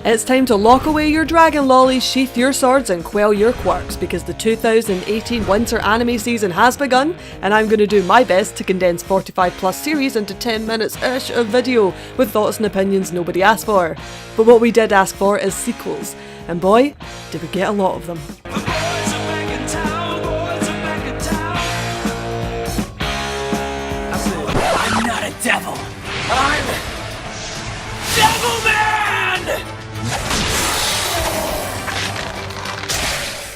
It's time to lock away your dragon lollies, sheath your swords and quell your quirks, because the 2018 winter anime season has begun, and I'm going to do my best to condense 45 plus series into 10 minutes-ish of video with thoughts and opinions nobody asked for. But what we did ask for is sequels, and boy, did we get a lot of them. I'm not a devil! I'm Devilman!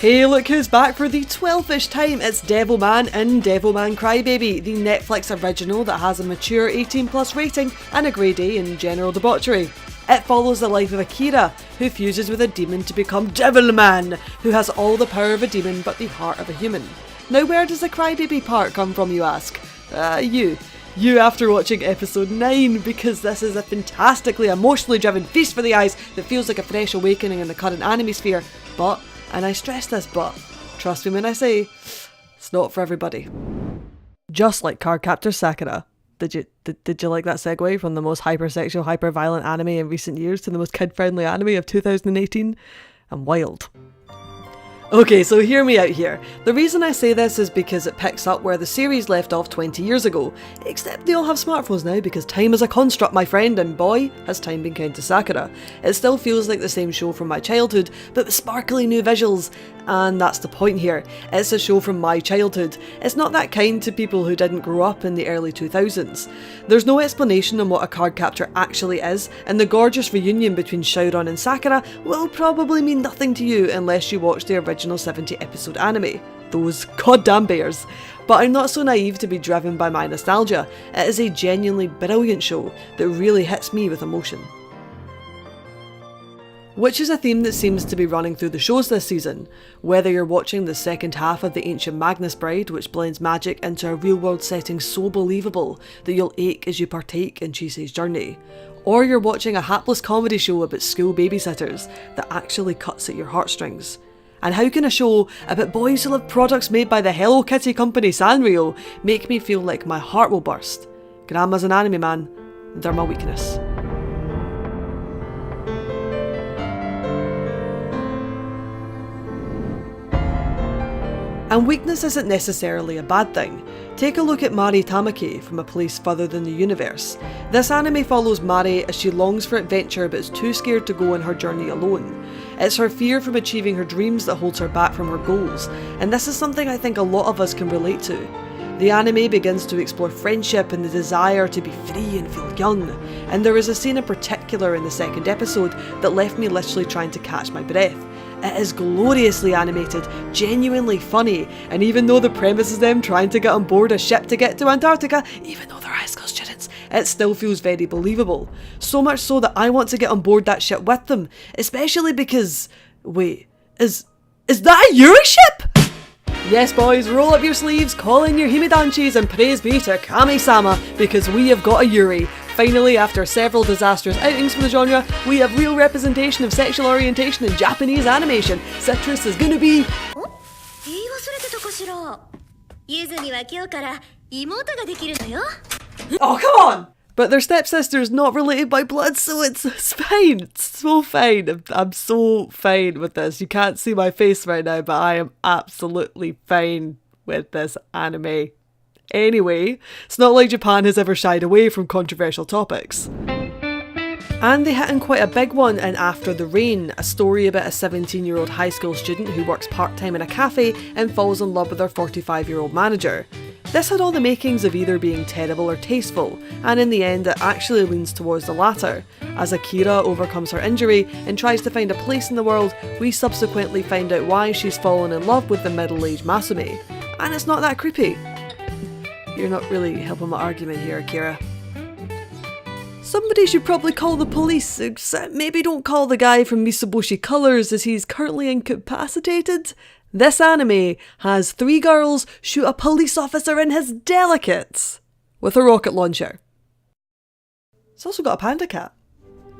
Hey, look who's back for the 12th-ish time. It's Devilman in Devilman Crybaby, the Netflix original that has a mature 18 plus rating and a grade A in general debauchery. It follows the life of Akira, who fuses with a demon to become Devilman, who has all the power of a demon but the heart of a human. Now where does the Crybaby part come from, you ask? You after watching episode 9, because this is a fantastically emotionally driven feast for the eyes that feels like a fresh awakening in the current anime sphere, but, and I stress this but, trust me when I say, it's not for everybody. Just like Cardcaptor Sakura. Did you like that segue from the most hypersexual, hyper-violent anime in recent years to the most kid-friendly anime of 2018? I'm wild. Okay, so hear me out here. The reason I say this is because it picks up where the series left off 20 years ago. Except they all have smartphones now because time is a construct, my friend, and boy, has time been kind to Sakura. It still feels like the same show from my childhood, but with sparkly new visuals. And that's the point here. It's a show from my childhood. It's not that kind to people who didn't grow up in the early 2000s. There's no explanation on what a card captor actually is, and the gorgeous reunion between Shauron and Sakura will probably mean nothing to you unless you watch the original 70 episode anime. Those goddamn bears. But I'm not so naive to be driven by my nostalgia. It is a genuinely brilliant show that really hits me with emotion. Which is a theme that seems to be running through the shows this season. Whether you're watching the second half of the Ancient Magnus Bride, which blends magic into a real world setting so believable that you'll ache as you partake in Chisei's journey. Or you're watching a hapless comedy show about school babysitters that actually cuts at your heartstrings. And how can a show about boys who love products made by the Hello Kitty company Sanrio make me feel like my heart will burst? Grandma's an anime man, they're my weakness. And weakness isn't necessarily a bad thing. Take a look at Mari Tamaki from A Place Further Than the Universe. This anime follows Mari as she longs for adventure but is too scared to go on her journey alone. It's her fear from achieving her dreams that holds her back from her goals, and this is something I think a lot of us can relate to. The anime begins to explore friendship and the desire to be free and feel young, and there is a scene in particular in the second episode that left me literally trying to catch my breath. It is gloriously animated, genuinely funny, and even though the premise is them trying to get on board a ship to get to Antarctica, even though they're high school students, it still feels very believable. So much so that I want to get on board that ship with them, especially because... wait, is that a Yuri ship? Yes boys, roll up your sleeves, call in your himidanchis and praise be to Kami-sama, because we have got a Yuri. Finally, after several disastrous outings from the genre, we have real representation of sexual orientation in Japanese animation. Citrus is gonna be... Oh, come on! But their stepsister's not related by blood, so it's fine. It's so fine. I'm so fine with this. You can't see my face right now, but I am absolutely fine with this anime. Anyway, it's not like Japan has ever shied away from controversial topics. And they hit on quite a big one in After the Rain, a story about a 17-year-old high school student who works part-time in a cafe and falls in love with her 45-year-old manager. This had all the makings of either being terrible or tasteful, and in the end it actually leans towards the latter. As Akira overcomes her injury and tries to find a place in the world, we subsequently find out why she's fallen in love with the middle-aged Masume. And it's not that creepy. You're not really helping my argument here, Akira. Somebody should probably call the police, except maybe don't call the guy from Mitsubishi Colors as he's currently incapacitated. This anime has 3 girls shoot a police officer in his delicates with a rocket launcher. It's also got a panda cat.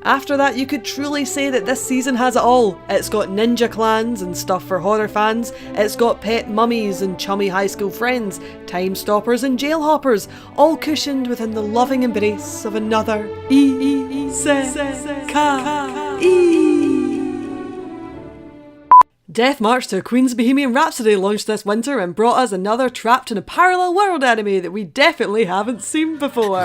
After that, you could truly say that this season has it all. It's got ninja clans and stuff for horror fans. It's got pet mummies and chummy high school friends, time stoppers and jail hoppers, all cushioned within the loving embrace of another isekai. Death March to Queen's Bohemian Rhapsody launched this winter and brought us another Trapped in a Parallel World anime that we definitely haven't seen before.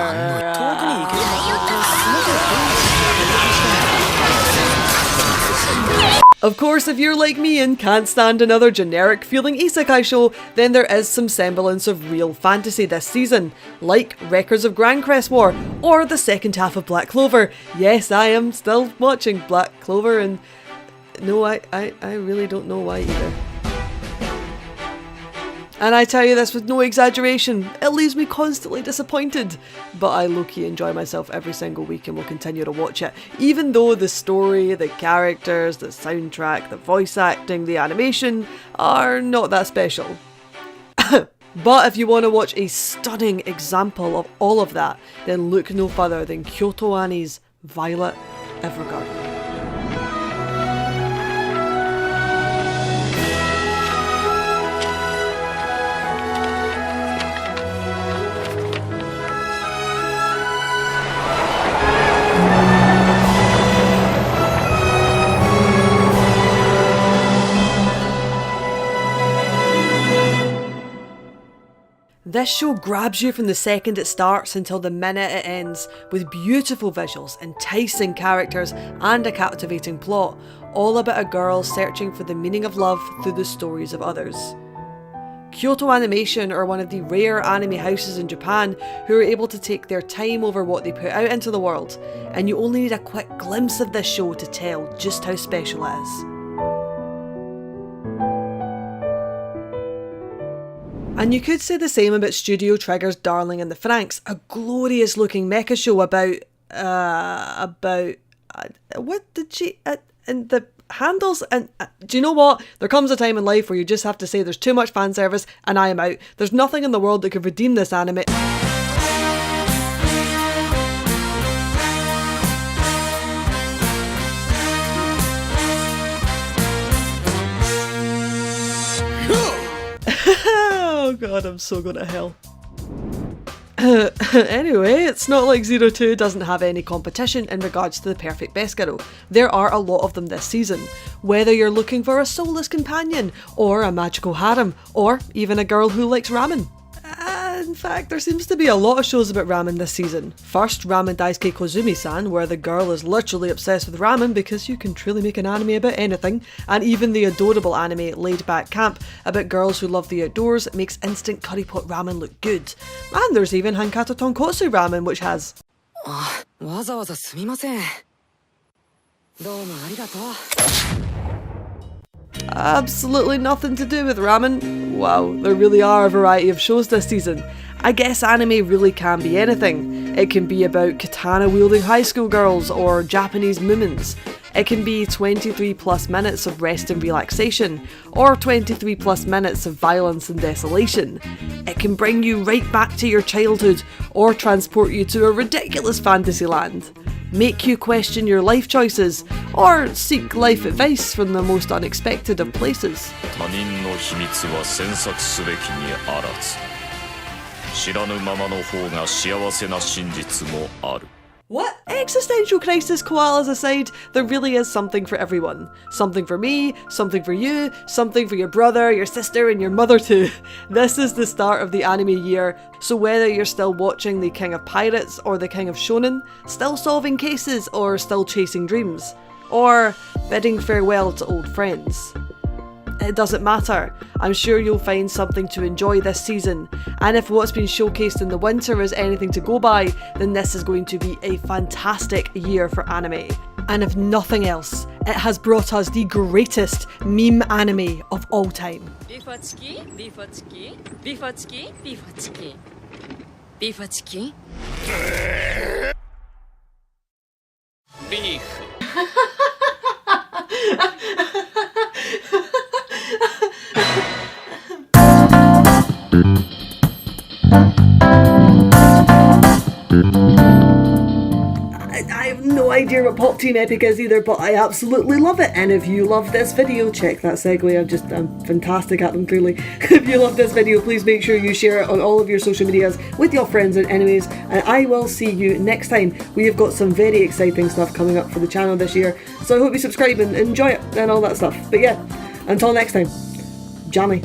Of course, if you're like me and can't stand another generic feeling isekai show, then there is some semblance of real fantasy this season, like Records of Grand Crest War, or the second half of Black Clover. Yes, I am still watching Black Clover, and no, I really don't know why either. And I tell you this with no exaggeration, it leaves me constantly disappointed. But I low-key enjoy myself every single week and will continue to watch it, even though the story, the characters, the soundtrack, the voice acting, the animation are not that special. But if you want to watch a stunning example of all of that, then look no further than Kyoto Anime's Violet Evergarden. This show grabs you from the second it starts until the minute it ends, with beautiful visuals, enticing characters, and a captivating plot, all about a girl searching for the meaning of love through the stories of others. Kyoto Animation are one of the rare anime houses in Japan who are able to take their time over what they put out into the world, and you only need a quick glimpse of this show to tell just how special it is. And you could say the same about Studio Trigger's Darling in the Franxx, a glorious looking mecha show what did she, and the handles, and do you know what? There comes a time in life where you just have to say there's too much fan service and I am out. There's nothing in the world that could redeem this anime. Oh god, I'm so going to hell. Anyway, it's not like 02 doesn't have any competition in regards to the perfect best girl. There are a lot of them this season. Whether you're looking for a soulless companion, or a magical harem, or even a girl who likes ramen. In fact, there seems to be a lot of shows about ramen this season. First, Ramen Daisuke Kozumi-san, where the girl is literally obsessed with ramen because you can truly make an anime about anything, and even the adorable anime Laid Back Camp about girls who love the outdoors makes instant curry pot ramen look good. And there's even Hankata Tonkotsu ramen, which has absolutely nothing to do with ramen. Wow, there really are a variety of shows this season. I guess anime really can be anything. It can be about katana-wielding high school girls or Japanese moomins. It can be 23 plus minutes of rest and relaxation, or 23 plus minutes of violence and desolation. It can bring you right back to your childhood, or transport you to a ridiculous fantasy land. Make you question your life choices, or seek life advice from the most unexpected of places. What? Existential crisis koalas aside, there really is something for everyone. Something for me, something for you, something for your brother, your sister, and your mother too. This is the start of the anime year, so whether you're still watching the King of Pirates or the King of Shonen, still solving cases or still chasing dreams, or bidding farewell to old friends, it doesn't matter. I'm sure you'll find something to enjoy this season, and if what's been showcased in the winter is anything to go by, then this is going to be a fantastic year for anime. And if nothing else, it has brought us the greatest meme anime of all time. Beef. I have no idea what Pop Team Epic is either, but I absolutely love it. And if you love this video, check that segue, I'm fantastic at them clearly. If you love this video, please make sure you share it on all of your social medias with your friends and enemies, and I will see you next time. We have got some very exciting stuff coming up for the channel this year, so I hope you subscribe and enjoy it and all that stuff. But yeah, Until next time, Johnny.